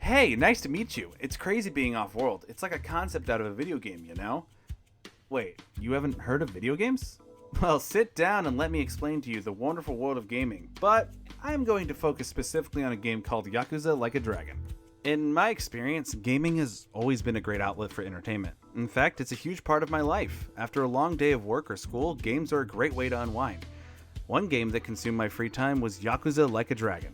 Hey, nice to meet you. It's crazy being off-world. It's like a concept out of a video game, you know? Wait, you haven't heard of video games? Well, sit down and let me explain to you the wonderful world of gaming, but I'm going to focus specifically on a game called Yakuza Like a Dragon. In my experience, gaming has always been a great outlet for entertainment. In fact, it's a huge part of my life. After a long day of work or school, games are a great way to unwind. One game that consumed my free time was Yakuza Like a Dragon.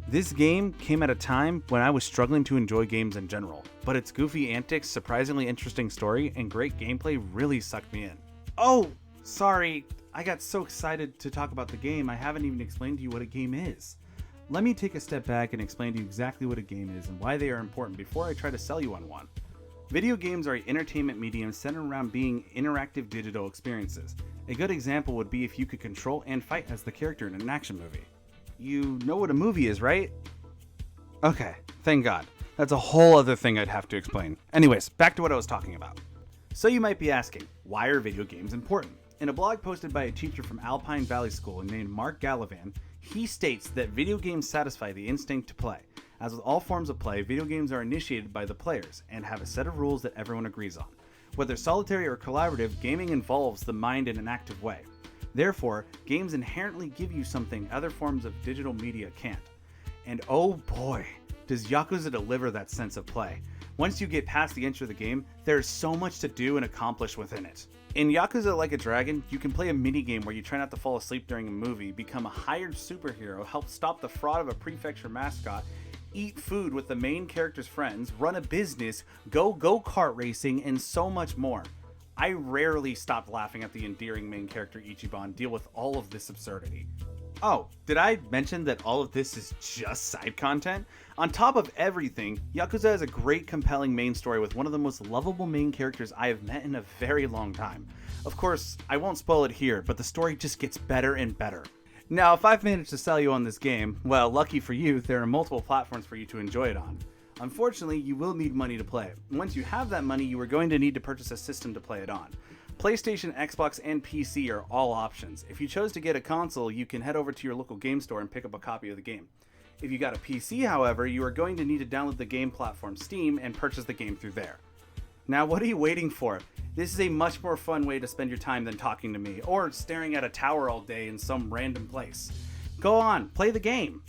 This game came at a time when I was struggling to enjoy games in general, but its goofy antics, surprisingly interesting story, and great gameplay really sucked me in. Oh, sorry, I got so excited to talk about the game, I haven't even explained to you what a game is. Let me take a step back and explain to you exactly what a game is and why they are important before I try to sell you on one. Video games are an entertainment medium centered around being interactive digital experiences. A good example would be if you could control and fight as the character in an action movie. You know what a movie is, right? Okay, thank God. That's a whole other thing I'd have to explain. Anyways, back to what I was talking about. So you might be asking, why are video games important? In a blog posted by a teacher from Alpine Valley School named Mark Gallivan, he states that video games satisfy the instinct to play. As with all forms of play, video games are initiated by the players and have a set of rules that everyone agrees on. Whether solitary or collaborative, gaming involves the mind in an active way. Therefore, games inherently give you something other forms of digital media can't. And oh boy, does Yakuza deliver that sense of play. Once you get past the intro of the game, there's so much to do and accomplish within it. In Yakuza Like a Dragon, you can play a minigame where you try not to fall asleep during a movie, become a hired superhero, help stop the fraud of a prefecture mascot, eat food with the main character's friends, run a business, go-kart racing, and so much more. I rarely stopped laughing at the endearing main character Ichiban deal with all of this absurdity. Oh, did I mention that all of this is just side content? On top of everything, Yakuza has a great compelling main story with one of the most lovable main characters I have met in a very long time. Of course, I won't spoil it here, but the story just gets better and better. Now, if I've managed to sell you on this game, well, lucky for you, there are multiple platforms for you to enjoy it on. Unfortunately, you will need money to play it. Once you have that money, you are going to need to purchase a system to play it on. PlayStation, Xbox, and PC are all options. If you chose to get a console, you can head over to your local game store and pick up a copy of the game. If you got a PC, however, you are going to need to download the game platform Steam and purchase the game through there. Now, what are you waiting for? This is a much more fun way to spend your time than talking to me, or staring at a tower all day in some random place. Go on, play the game!